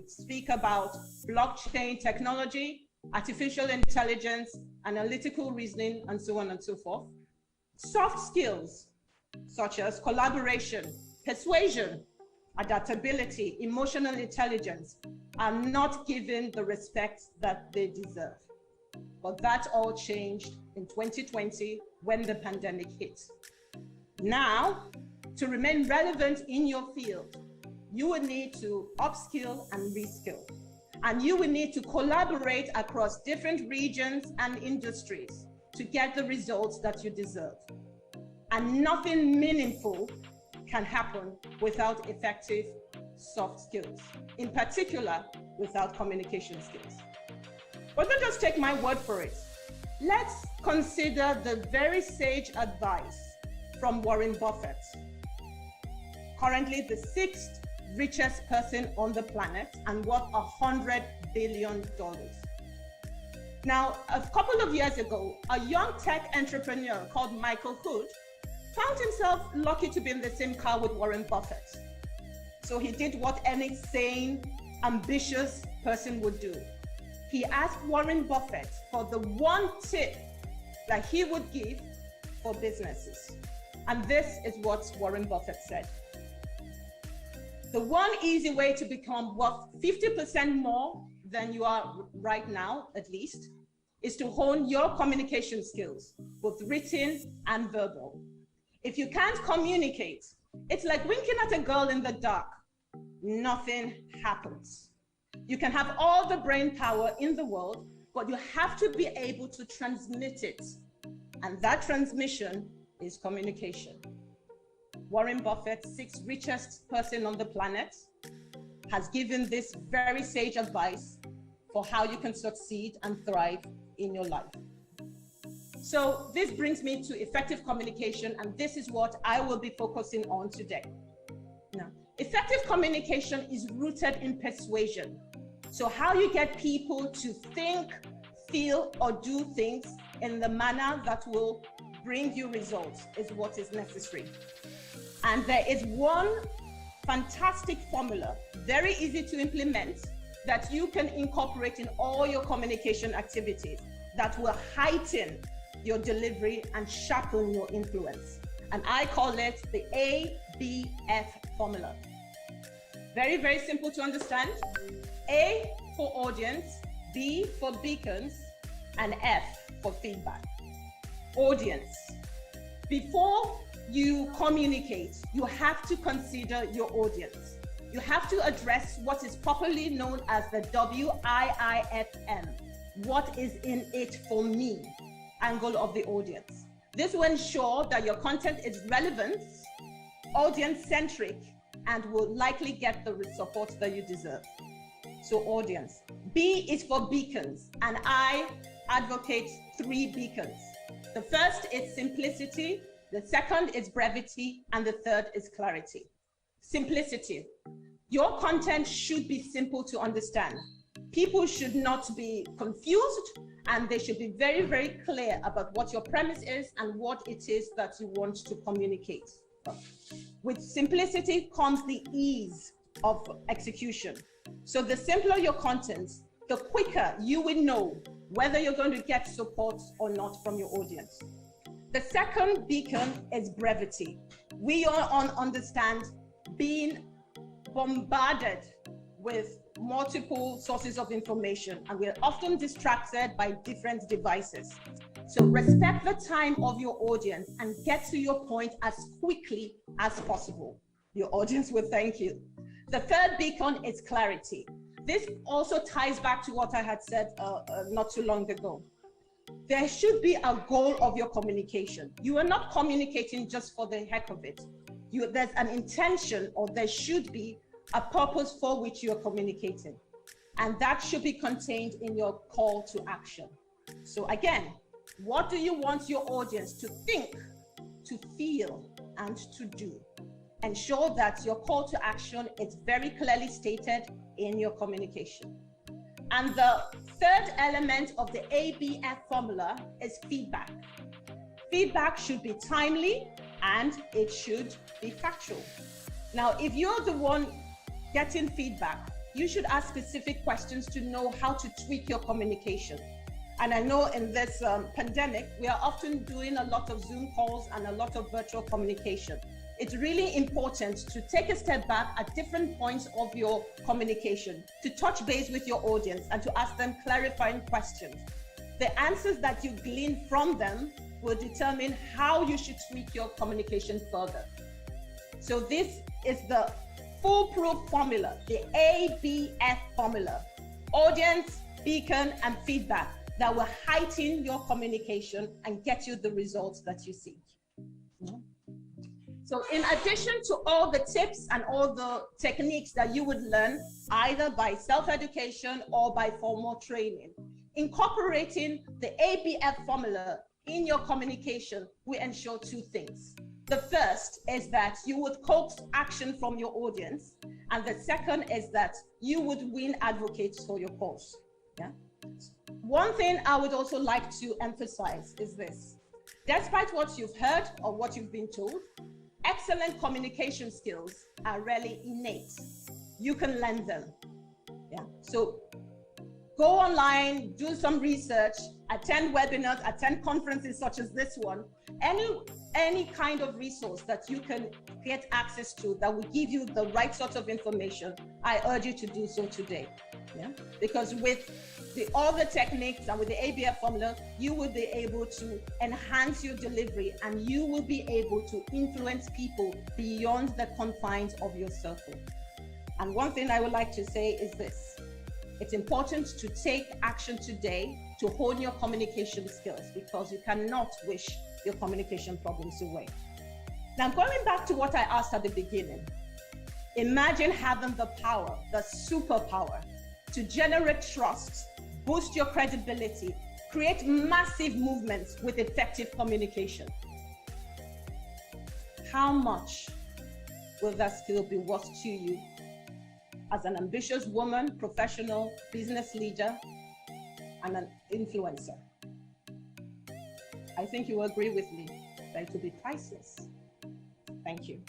speak about blockchain technology, artificial intelligence, analytical reasoning, and so on and so forth. Soft skills, such as collaboration, persuasion, adaptability, emotional intelligence, are not given the respect that they deserve. But that all changed in 2020 when the pandemic hit. Now, to remain relevant in your field, you will need to upskill and reskill. And you will need to collaborate across different regions and industries to get the results that you deserve. And nothing meaningful can happen without effective soft skills, in particular, without communication skills. But don't just take my word for it. Let's consider the very sage advice from Warren Buffett, currently the 6th richest person on the planet and worth $100 billion. Now, a couple of years ago, a young tech entrepreneur called Michael Hood found himself lucky to be in the same car with Warren Buffett. So he did what any sane, ambitious person would do. He asked Warren Buffett for the one tip that he would give for businesses. And this is what Warren Buffett said. The one easy way to become worth 50% more than you are right now, at least, is to hone your communication skills, both written and verbal. If you can't communicate, it's like winking at a girl in the dark. Nothing happens. You can have all the brain power in the world, but you have to be able to transmit it. And that transmission is communication. Warren Buffett, 6th richest person on the planet, has given this very sage advice for how you can succeed and thrive in your life. So this brings me to effective communication, and this is what I will be focusing on today. Now, effective communication is rooted in persuasion. So how you get people to think, feel, or do things in the manner that will bring you results is what is necessary. And there is one fantastic formula, very easy to implement, that you can incorporate in all your communication activities that will heighten your delivery and sharpen your influence. And I call it the ABF formula. Very, very simple to understand. A for audience, B for beacons, and F for feedback. Audience. Before you communicate, you have to consider your audience. You have to address what is popularly known as the WIIFM, what is in it for me, angle of the audience. This will ensure that your content is relevant, audience-centric, and will likely get the support that you deserve. So audience. B is for beacons, and I advocate 3 beacons. The first is simplicity, the second is brevity, and the third is clarity. Simplicity. Your content should be simple to understand. People should not be confused, and they should be very, very clear about what your premise is and what it is that you want to communicate. With simplicity comes the ease of execution. So the simpler your content, the quicker you will know whether you're going to get support or not from your audience. The second beacon is brevity. We all understand being bombarded with multiple sources of information, and we're often distracted by different devices. So respect the time of your audience and get to your point as quickly as possible. Your audience will thank you. The third beacon is clarity. This also ties back to what I had said not too long ago. There should be a goal of your communication. You are not communicating just for the heck of it. There's an intention, or there should be a purpose for which you are communicating. And that should be contained in your call to action. So again, what do you want your audience to think, to feel, and to do? Ensure that your call to action is very clearly stated in your communication. And the third element of the ABF formula is feedback. Feedback should be timely and it should be factual. Now, if you're the one getting feedback, you should ask specific questions to know how to tweak your communication. And I know in this pandemic, we are often doing a lot of Zoom calls and a lot of virtual communication. It's really important to take a step back at different points of your communication, to touch base with your audience and to ask them clarifying questions. The answers that you glean from them will determine how you should tweak your communication further. So this is the foolproof formula, the ABF formula: audience, beacon, and feedback, that will heighten your communication and get you the results that you seek. So in addition to all the tips and all the techniques that you would learn either by self-education or by formal training, incorporating the ABF formula in your communication will ensure two things. The first is that you would coax action from your audience, and the second is that you would win advocates for your cause. Yeah. One thing I would also like to emphasize is this: despite what you've heard or what you've been told, excellent communication skills are rarely innate. You can learn them. Yeah. So go online, do some research, attend webinars, attend conferences such as this one, any kind of resource that you can get access to that will give you the right sort of information. I urge you to do so today. Yeah? Because with all the techniques and with the ABF formula, you will be able to enhance your delivery and you will be able to influence people beyond the confines of your circle. And one thing I would like to say is this: it's important to take action today to hone your communication skills, because you cannot wish your communication problems away. Now, going back to what I asked at the beginning, imagine having the power, the superpower, to generate trust, boost your credibility, create massive movements with effective communication. How much will that skill be worth to you as an ambitious woman, professional, business leader, and an influencer? I think you will agree with me that it will be priceless. Thank you.